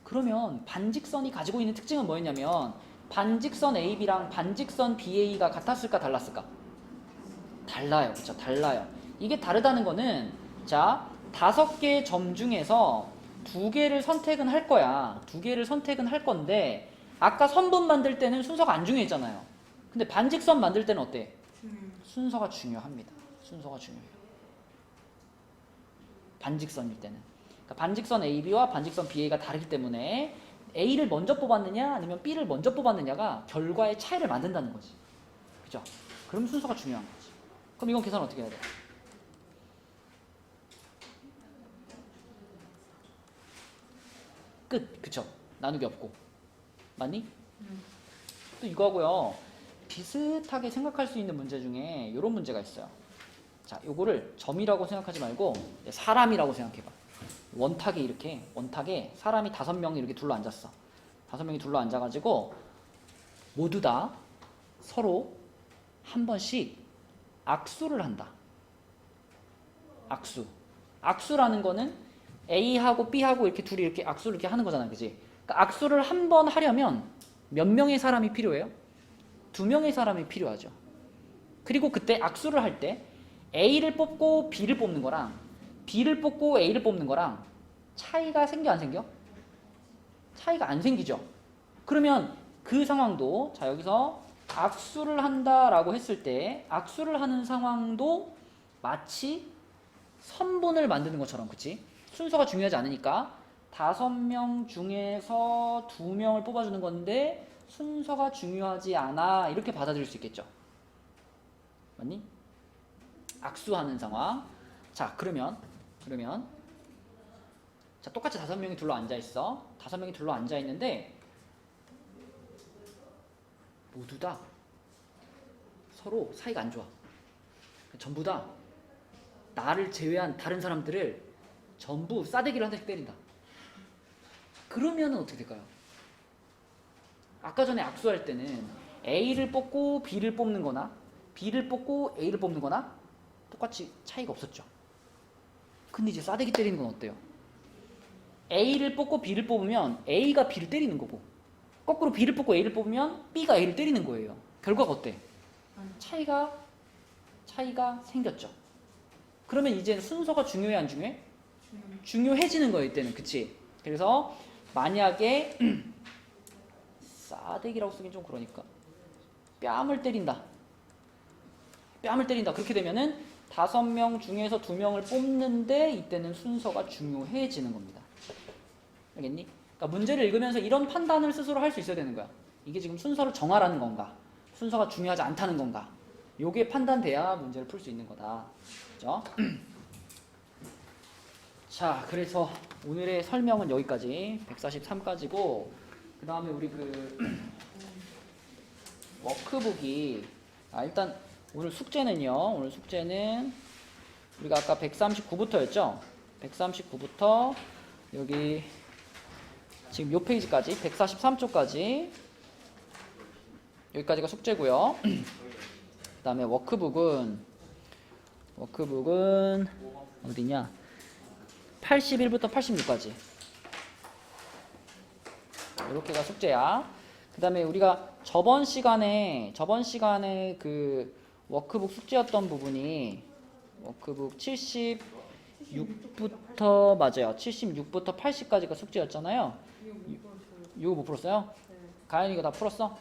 그러면 반직선이 가지고 있는 특징은 뭐였냐면 반직선 AB랑 반직선 BA가 같았을까 달랐을까? 달라요. 그쵸? 달라요. 이게 다르다는 거는 자, 5개의 점 중에서 2개를 선택은 할 거야. 2개를 선택은 할 건데 아까 선분 만들 때는 순서가 안 중요했잖아요. 근데 반직선 만들 때는 어때? 순서가 중요합니다. 순서가 중요해요. 반직선일 때는. 그러니까 반직선 AB와 반직선 BA가 다르기 때문에 A를 먼저 뽑았느냐 아니면 B를 먼저 뽑았느냐가 결과의 차이를 만든다는 거지. 그죠? 그럼 순서가 중요한 거지. 그럼 이건 계산 어떻게 해야 돼? 끝. 그쵸? 나누기 없고. 맞니? 또 이거하고요. 비슷하게 생각할 수 있는 문제 중에 이런 문제가 있어요. 자, 요거를 점이라고 생각하지 말고 사람이라고 생각해봐. 원탁에 사람이 5명이 이렇게 둘러 앉았어. 5명이 둘러 앉아가지고 모두 다 서로 한 번씩 악수를 한다. 악수라는 거는 A하고 B하고 이렇게 둘이 이렇게 악수를 이렇게 하는 거잖아. 그지? 그러니까 악수를 한 번 하려면 몇 명의 사람이 필요해요? 2명의 사람이 필요하죠. 그리고 그때 악수를 할 때 A를 뽑고 B를 뽑는 거랑 B를 뽑고 A를 뽑는 거랑 차이가 생겨 안 생겨? 차이가 안 생기죠. 그러면 그 상황도 자, 여기서 악수를 한다라고 했을 때 악수를 하는 상황도 마치 선분을 만드는 것처럼, 그치? 순서가 중요하지 않으니까 5명 중에서 2명을 뽑아주는 건데 순서가 중요하지 않아, 이렇게 받아들일 수 있겠죠. 맞니? 악수하는 상황. 자, 그러면 자, 똑같이 5명이 둘러 앉아있어. 5명이 둘러 앉아있는데 모두 다 서로 사이가 안 좋아. 전부 다 나를 제외한 다른 사람들을 전부 싸대기를 한 대씩 때린다. 그러면은 어떻게 될까요? 아까 전에 악수할 때는 A를 뽑고 B를 뽑는 거나 B를 뽑고 A를 뽑는 거나 똑같이 차이가 없었죠. 근데 이제 싸대기 때리는 건 어때요? A를 뽑고 B를 뽑으면 A가 B를 때리는 거고, 거꾸로 B를 뽑고 A를 뽑으면 B가 A를 때리는 거예요. 결과가 어때? 차이가 생겼죠. 그러면 이제 순서가 중요해 안 중요해? 중요해지는 거예요, 이때는. 그치? 그래서 만약에 싸대기라고 쓰긴 좀 그러니까 뺨을 때린다. 뺨을 때린다. 그렇게 되면은 5명 중에서 2명을 뽑는데 이때는 순서가 중요해지는 겁니다. 알겠니? 그러니까 문제를 읽으면서 이런 판단을 스스로 할 수 있어야 되는 거야. 이게 지금 순서를 정하라는 건가? 순서가 중요하지 않다는 건가? 요게 판단돼야 문제를 풀 수 있는 거다. 그죠? 자, 그래서 오늘의 설명은 여기까지 143까지고 그 다음에 우리 워크북이 일단 오늘 숙제는요. 오늘 숙제는 우리가 아까 139부터였죠? 139부터 여기 지금 요 페이지까지 143쪽까지 여기까지가 숙제고요. 그 다음에 워크북은 어디냐? 81부터 86까지 이렇게가 숙제야. 그 다음에 우리가 저번 시간에 그 워크북 숙제였던 부분이 워크북 76부터 맞아요. 76부터 80까지가 숙제였잖아요. 이거 못 풀었어요? 가연이 이거 다 풀었어?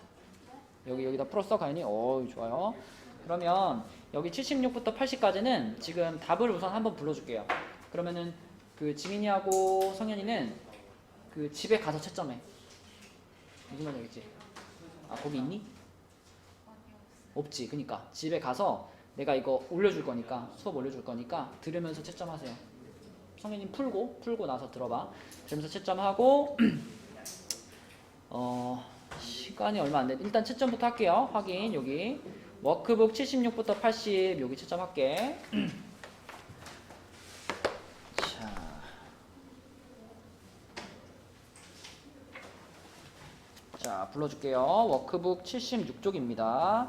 여기 다 풀었어, 가연이? 좋아요. 그러면 여기 76부터 80까지는 지금 답을 우선 한번 불러줄게요. 그러면은 그 지민이하고 성현이는 그 집에 가서 채점해. 무슨 말인지 알겠지? 거기 있니? 없지. 그니까 집에 가서 내가 이거 올려줄 거니까 수업 올려줄 거니까 들으면서 채점하세요. 성현이 풀고 나서 들어봐. 들으면서 채점하고 시간이 얼마 안 돼. 일단 채점부터 할게요. 확인. 여기 워크북 76부터 80 여기 채점할게. 자, 불러줄게요. 워크북 76쪽입니다.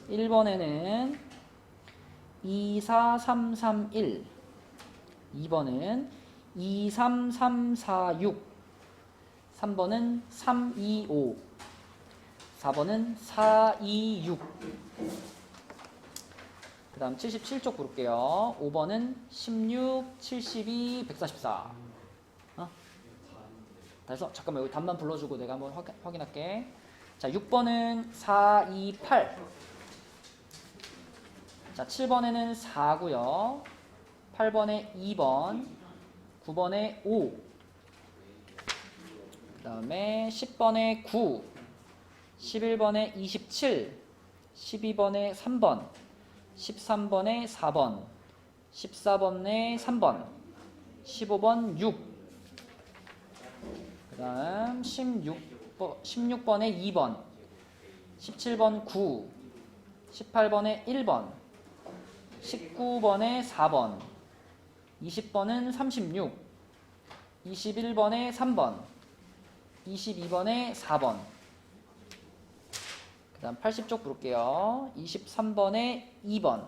1번에는 24331, 2번은 23346, 3번은 325, 4번은 426. 그 다음 77쪽 부를게요. 5번은 16, 72, 144. 그래서 잠깐만 여기 답만 불러주고 내가 한번 확인할게. 자, 6번은 428. 자, 7번에는 4고요. 8번에 2번, 9번에 5. 그 다음에 10번에 9, 11번에 27, 12번에 3번, 13번에 4번, 14번에 3번, 15번 6. 그 다음 16번에 2번, 17번 9, 18번에 1번, 19번에 4번, 20번은 36, 21번에 3번, 22번에 4번. 그 다음 80쪽 부를게요. 23번에 2번,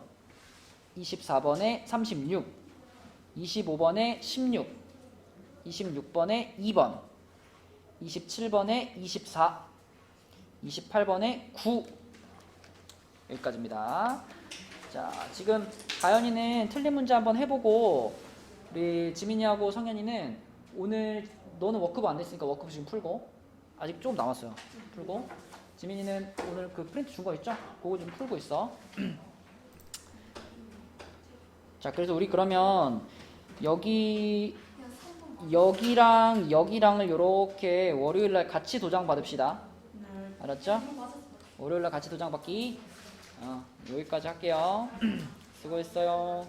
24번에 36, 25번에 16, 26번에 2번, 27번에 24, 28번에 9. 여기까지입니다. 자, 지금 가연이는 틀린 문제 한번 해보고 우리 지민이하고 성현이는 오늘 너는 워크북 안 됐으니까 워크북 지금 풀고 아직 좀 남았어요. 풀고 지민이는 오늘 그 프린트 준 거 있죠? 그거 좀 풀고 있어. 자, 그래서 우리 그러면 여기랑을 이렇게 월요일날 같이 도장 받읍시다. 알았죠? 월요일날 같이 도장 받기. 여기까지 할게요. 수고했어요.